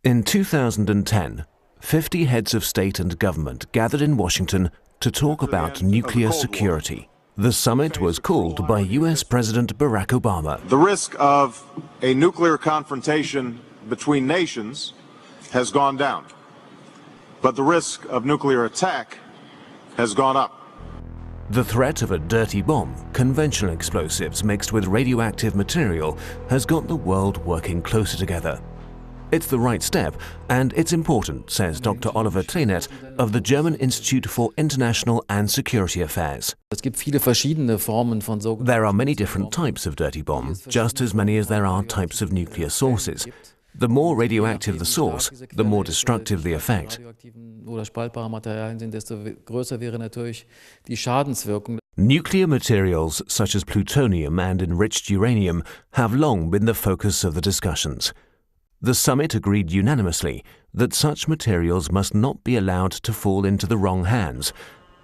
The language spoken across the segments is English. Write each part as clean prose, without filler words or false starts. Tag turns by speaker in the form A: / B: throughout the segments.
A: In 2010, 50 heads of state and government gathered in Washington to talk about nuclear security. The summit was called by US President Barack Obama.
B: The risk of a nuclear confrontation between nations has gone down, but the risk of nuclear attack has gone up.
A: The threat of a dirty bomb, conventional explosives mixed with radioactive material, has got the world working closer together. It's the right step, and it's important, says Dr. Oliver Klenet of the German Institute for International and Security Affairs. There are many different types of dirty bomb, just as many as there are types of nuclear sources. The more radioactive the source, the more destructive the effect. Nuclear materials such as plutonium and enriched uranium have long been the focus of the discussions. The summit agreed unanimously that such materials must not be allowed to fall into the wrong hands,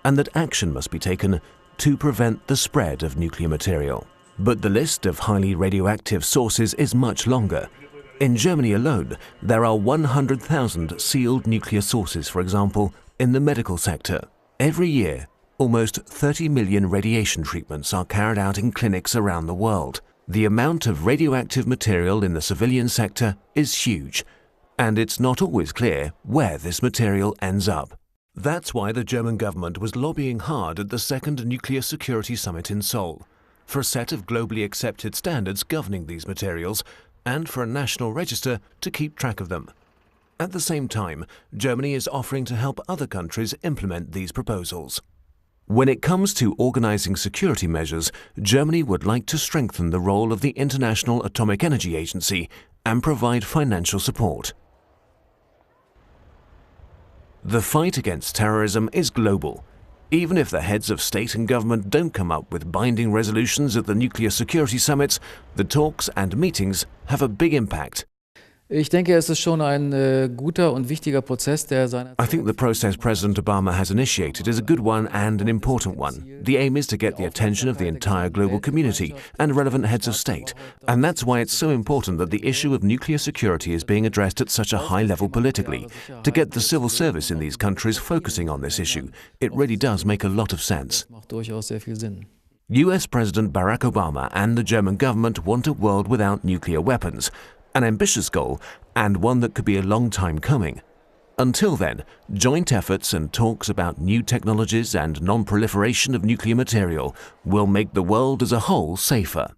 A: and that action must be taken to prevent the spread of nuclear material. But the list of highly radioactive sources is much longer. In Germany alone, there are 100,000 sealed nuclear sources, for example, in the medical sector. Every year, almost 30 million radiation treatments are carried out in clinics around the world. The amount of radioactive material in the civilian sector is huge, and it's not always clear where this material ends up. That's why the German government was lobbying hard at the second Nuclear Security Summit in Seoul, for a set of globally accepted standards governing these materials, and for a national register to keep track of them. At the same time, Germany is offering to help other countries implement these proposals. When it comes to organizing security measures, Germany would like to strengthen the role of the International Atomic Energy Agency and provide financial support. The fight against terrorism is global. Even if the heads of state and government don't come up with binding resolutions at the nuclear security summits, the talks and meetings have a big impact.
C: I think the
A: process President Obama has initiated is a good one and an important one. The aim is to get the attention of the entire global community and relevant heads of state, and that's why it's so important that the issue of nuclear security is being addressed at such a high level politically. To get the civil service in these countries focusing on this issue, it really does make a lot of sense. US President Barack Obama and the German government want a world without nuclear weapons, an ambitious goal and one that could be a long time coming. Until then, joint efforts and talks about new technologies and non-proliferation of nuclear material will make the world as a whole safer.